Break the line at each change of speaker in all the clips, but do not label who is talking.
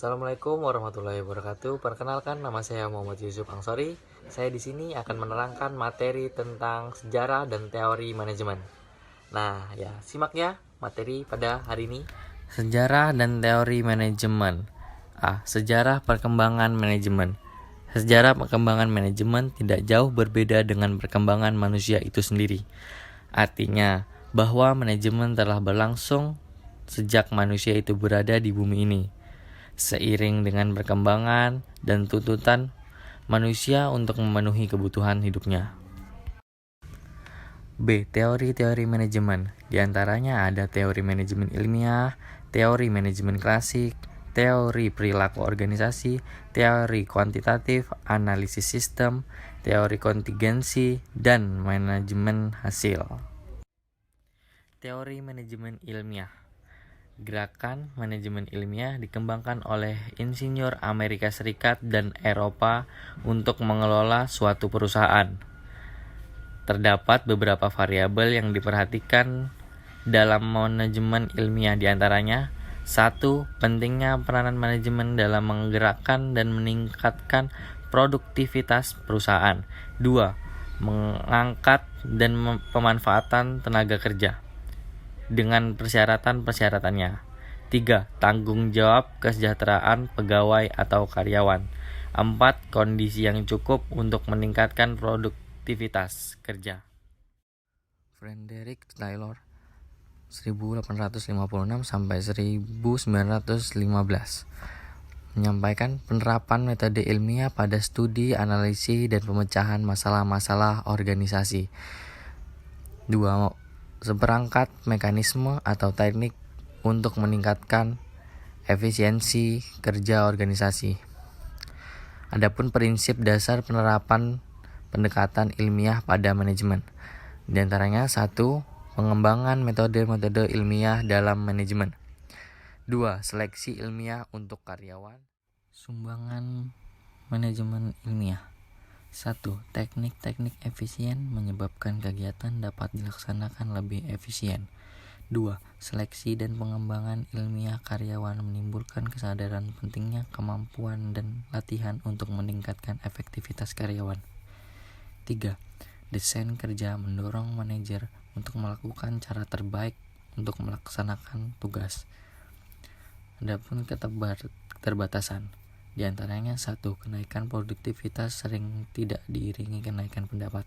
Assalamualaikum warahmatullahi wabarakatuh. Perkenalkan, nama saya Muhammad Yusuf Angsori. Saya di sini akan menerangkan materi tentang sejarah dan teori manajemen. Nah, ya, simak ya materi pada hari ini. Sejarah dan teori manajemen. Sejarah perkembangan manajemen. Sejarah perkembangan manajemen tidak jauh berbeda dengan perkembangan manusia itu sendiri. Artinya, bahwa manajemen telah berlangsung sejak manusia itu berada di bumi ini, seiring dengan perkembangan dan tuntutan manusia untuk memenuhi kebutuhan hidupnya. B. Teori-teori manajemen. Di antaranya ada teori manajemen ilmiah, teori manajemen klasik, teori perilaku organisasi, teori kuantitatif, analisis sistem, teori kontingensi, dan manajemen hasil. Teori manajemen ilmiah. Gerakan manajemen ilmiah dikembangkan oleh insinyur Amerika Serikat dan Eropa untuk mengelola suatu perusahaan. Terdapat beberapa variabel yang diperhatikan dalam manajemen ilmiah, di antaranya 1. Pentingnya peranan manajemen dalam menggerakkan dan meningkatkan produktivitas perusahaan. 2. Mengangkat dan pemanfaatan tenaga kerja dengan persyaratan-persyaratannya. 3. Tanggung jawab kesejahteraan pegawai atau karyawan. 4. Kondisi yang cukup untuk meningkatkan produktivitas kerja. Frederick Taylor 1856 sampai 1915 menyampaikan penerapan metode ilmiah pada studi, analisis, dan pemecahan masalah-masalah organisasi. 2. Seperangkat mekanisme atau teknik untuk meningkatkan efisiensi kerja organisasi. Adapun prinsip dasar penerapan pendekatan ilmiah pada manajemen, di antaranya 1. Pengembangan metode-metode ilmiah dalam manajemen. 2. Seleksi ilmiah untuk karyawan. Sumbangan manajemen ilmiah. 1. Teknik-teknik efisien menyebabkan kegiatan dapat dilaksanakan lebih efisien. 2. Seleksi dan pengembangan ilmiah karyawan menimbulkan kesadaran pentingnya kemampuan dan latihan untuk meningkatkan efektivitas karyawan. 3. Desain kerja mendorong manajer untuk melakukan cara terbaik untuk melaksanakan tugas. Adapun keterbatasan, di antaranya 1. Kenaikan produktivitas sering tidak diiringi kenaikan pendapat.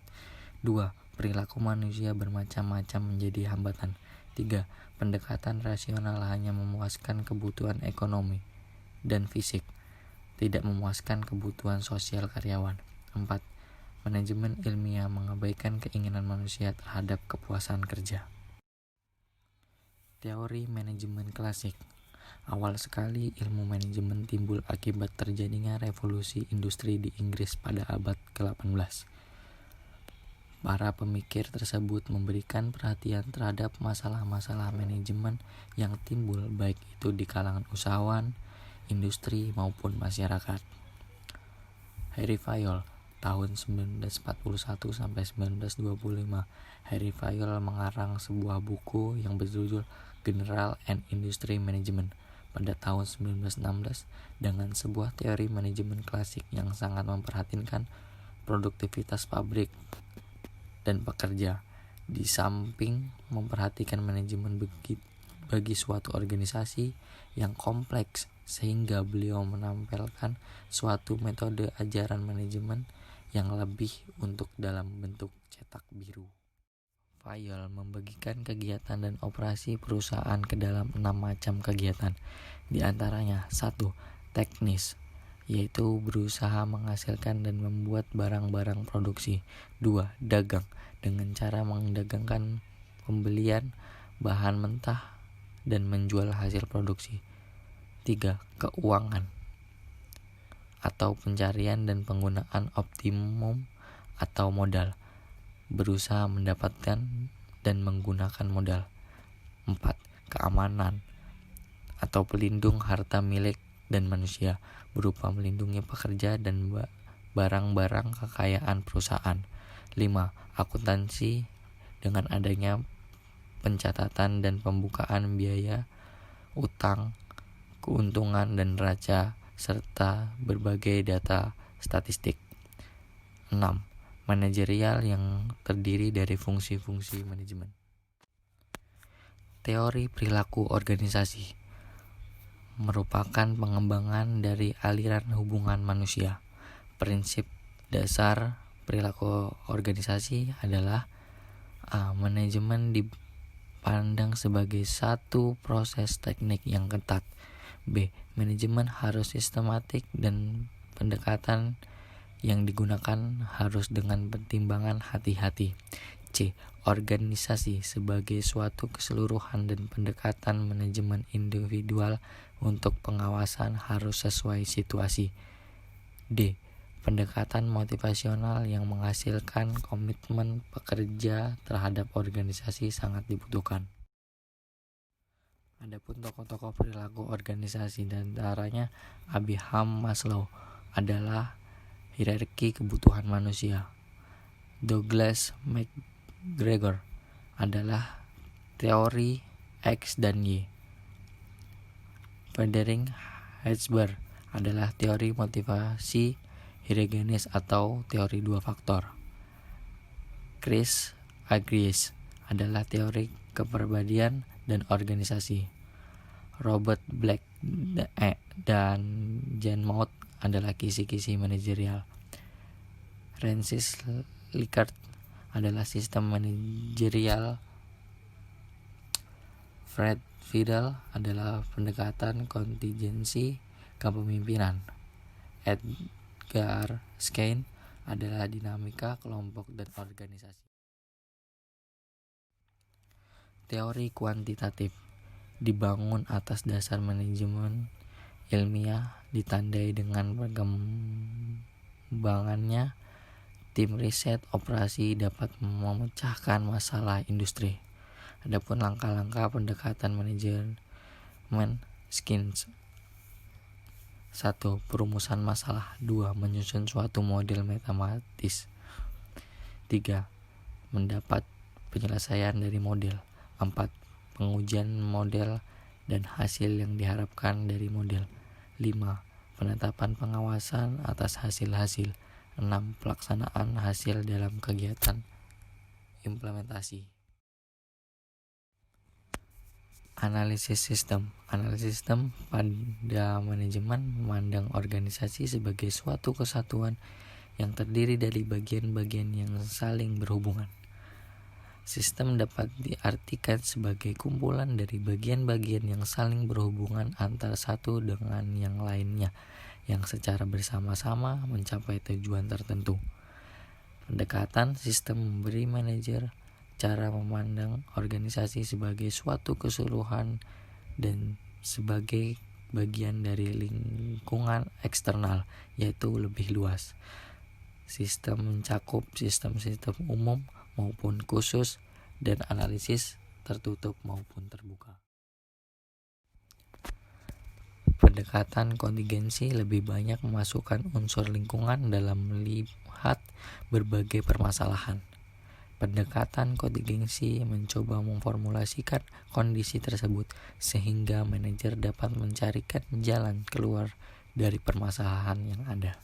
2. Perilaku manusia bermacam-macam menjadi hambatan. 3. Pendekatan rasional hanya memuaskan kebutuhan ekonomi dan fisik, tidak memuaskan kebutuhan sosial karyawan. 4. Manajemen ilmiah mengabaikan keinginan manusia terhadap kepuasan kerja. Teori manajemen klasik. Awal sekali ilmu manajemen timbul akibat terjadinya revolusi industri di Inggris pada abad ke-18. Para pemikir tersebut memberikan perhatian terhadap masalah-masalah manajemen yang timbul baik itu di kalangan usahawan, industri maupun masyarakat. Harry Fayol tahun 1941 sampai 1925. Harry Fayol mengarang sebuah buku yang berjudul General and Industry Management pada tahun 1916 dengan sebuah teori manajemen klasik yang sangat memperhatikan produktivitas pabrik dan pekerja, di samping memperhatikan manajemen bagi suatu organisasi yang kompleks, sehingga beliau menampilkan suatu metode ajaran manajemen yang lebih untuk dalam bentuk cetak biru. Fayol membagikan kegiatan dan operasi perusahaan ke dalam 6 macam kegiatan. Di antaranya 1. Teknis, yaitu berusaha menghasilkan dan membuat barang-barang produksi. 2. Dagang, dengan cara mendagangkan pembelian bahan mentah dan menjual hasil produksi. 3. Keuangan, atau pencarian dan penggunaan optimum atau modal, berusaha mendapatkan dan menggunakan modal. 4. Keamanan, atau pelindung harta milik dan manusia, berupa melindungi pekerja dan barang-barang kekayaan perusahaan. 5. Akuntansi, dengan adanya pencatatan dan pembukaan biaya, utang, keuntungan dan neraca, serta berbagai data statistik. 6. Manajerial yang terdiri dari fungsi-fungsi manajemen. Teori perilaku organisasi merupakan pengembangan dari aliran hubungan manusia. Prinsip dasar perilaku organisasi adalah A. Manajemen dipandang sebagai satu proses teknik yang ketat. B. Manajemen harus sistematik dan pendekatan yang digunakan harus dengan pertimbangan hati-hati. C. Organisasi sebagai suatu keseluruhan dan pendekatan manajemen individual untuk pengawasan harus sesuai situasi. D. Pendekatan motivasional yang menghasilkan komitmen pekerja terhadap organisasi sangat dibutuhkan. Adapun tokoh-tokoh perilaku organisasi, dan antaranya Abraham Maslow adalah hierarki kebutuhan manusia. Douglas MacGregor adalah teori X dan Y. Friedrich Herzberg adalah teori motivasi hierogenes atau teori dua faktor. Chris Agries adalah teori kepribadian dan organisasi. Robert Black dan Jan Mott adalah kisi-kisi manajerial. Francis Likert adalah sistem manajerial. Fred Fidel adalah pendekatan kontingensi kepemimpinan. Edgar Schein adalah dinamika kelompok dan organisasi. Teori kuantitatif dibangun atas dasar manajemen ilmiah, ditandai dengan perkembangannya tim riset operasi dapat memecahkan masalah industri. Adapun langkah-langkah pendekatan manajemen skills: 1. Perumusan masalah. 2. Menyusun suatu model matematis. 3. Mendapat penyelesaian dari model. 4. Pengujian model dan hasil yang diharapkan dari model. 5. Penetapan pengawasan atas hasil-hasil. 6. Pelaksanaan hasil dalam kegiatan implementasi. Analisis sistem. Analisis sistem pada manajemen memandang organisasi sebagai suatu kesatuan yang terdiri dari bagian-bagian yang saling berhubungan. Sistem dapat diartikan sebagai kumpulan dari bagian-bagian yang saling berhubungan antara satu dengan yang lainnya, yang secara bersama-sama mencapai tujuan tertentu. Pendekatan sistem memberi manajer cara memandang organisasi sebagai suatu keseluruhan dan sebagai bagian dari lingkungan eksternal, yaitu lebih luas. Sistem mencakup sistem-sistem umum maupun khusus dan analisis tertutup maupun terbuka. Pendekatan kontingensi lebih banyak memasukkan unsur lingkungan dalam melihat berbagai permasalahan. Pendekatan kontingensi mencoba memformulasikan kondisi tersebut sehingga manajer dapat mencarikan jalan keluar dari permasalahan yang ada.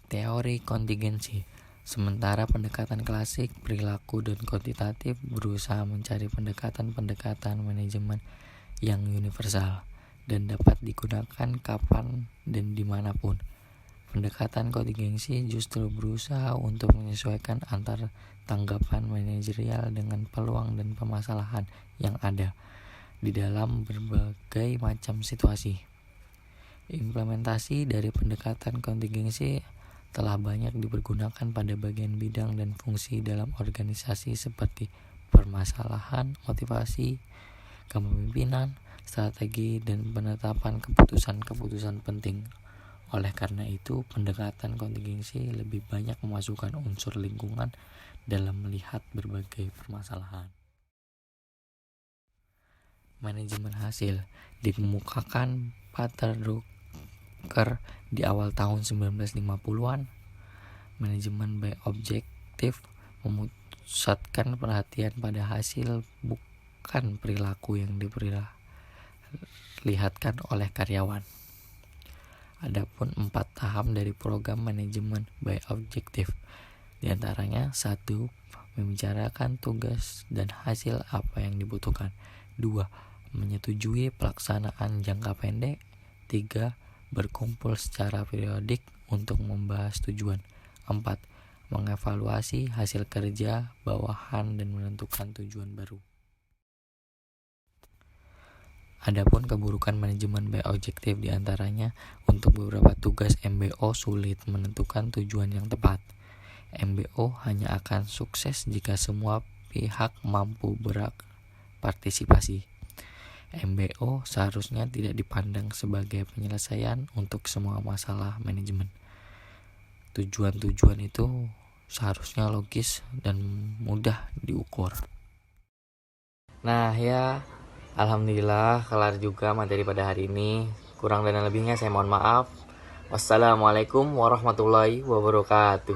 Teori kontingensi. Sementara pendekatan klasik, perilaku, dan kuantitatif berusaha mencari pendekatan-pendekatan manajemen yang universal dan dapat digunakan kapan dan dimanapun. Pendekatan kontingensi justru berusaha untuk menyesuaikan antar tanggapan manajerial dengan peluang dan permasalahan yang ada di dalam berbagai macam situasi. Implementasi dari pendekatan kontingensi telah banyak dipergunakan pada bagian bidang dan fungsi dalam organisasi seperti permasalahan, motivasi, kepemimpinan, strategi, dan penetapan keputusan-keputusan penting. Oleh karena itu, pendekatan kontingensi lebih banyak memasukkan unsur lingkungan dalam melihat berbagai permasalahan. Manajemen hasil dikemukakan Peter Drucker di awal tahun 1950-an. Manajemen by objektif memusatkan perhatian pada hasil menerapkan perilaku yang diperlihatkan oleh karyawan. Adapun 4 tahap dari program manajemen by objektif, di antaranya 1. Membicarakan tugas dan hasil apa yang dibutuhkan. 2. Menyetujui pelaksanaan jangka pendek. 3. Berkumpul secara periodik untuk membahas tujuan. 4. Mengevaluasi hasil kerja bawahan dan menentukan tujuan baru. Adapun keburukan manajemen by objektif, di antaranya untuk beberapa tugas MBO sulit menentukan tujuan yang tepat. MBO hanya akan sukses jika semua pihak mampu berpartisipasi. MBO seharusnya tidak dipandang sebagai penyelesaian untuk semua masalah manajemen. Tujuan-tujuan itu seharusnya logis dan mudah diukur. Nah ya, alhamdulillah kelar juga materi pada hari ini. Kurang dan lebihnya saya mohon maaf. Wassalamualaikum warahmatullahi wabarakatuh.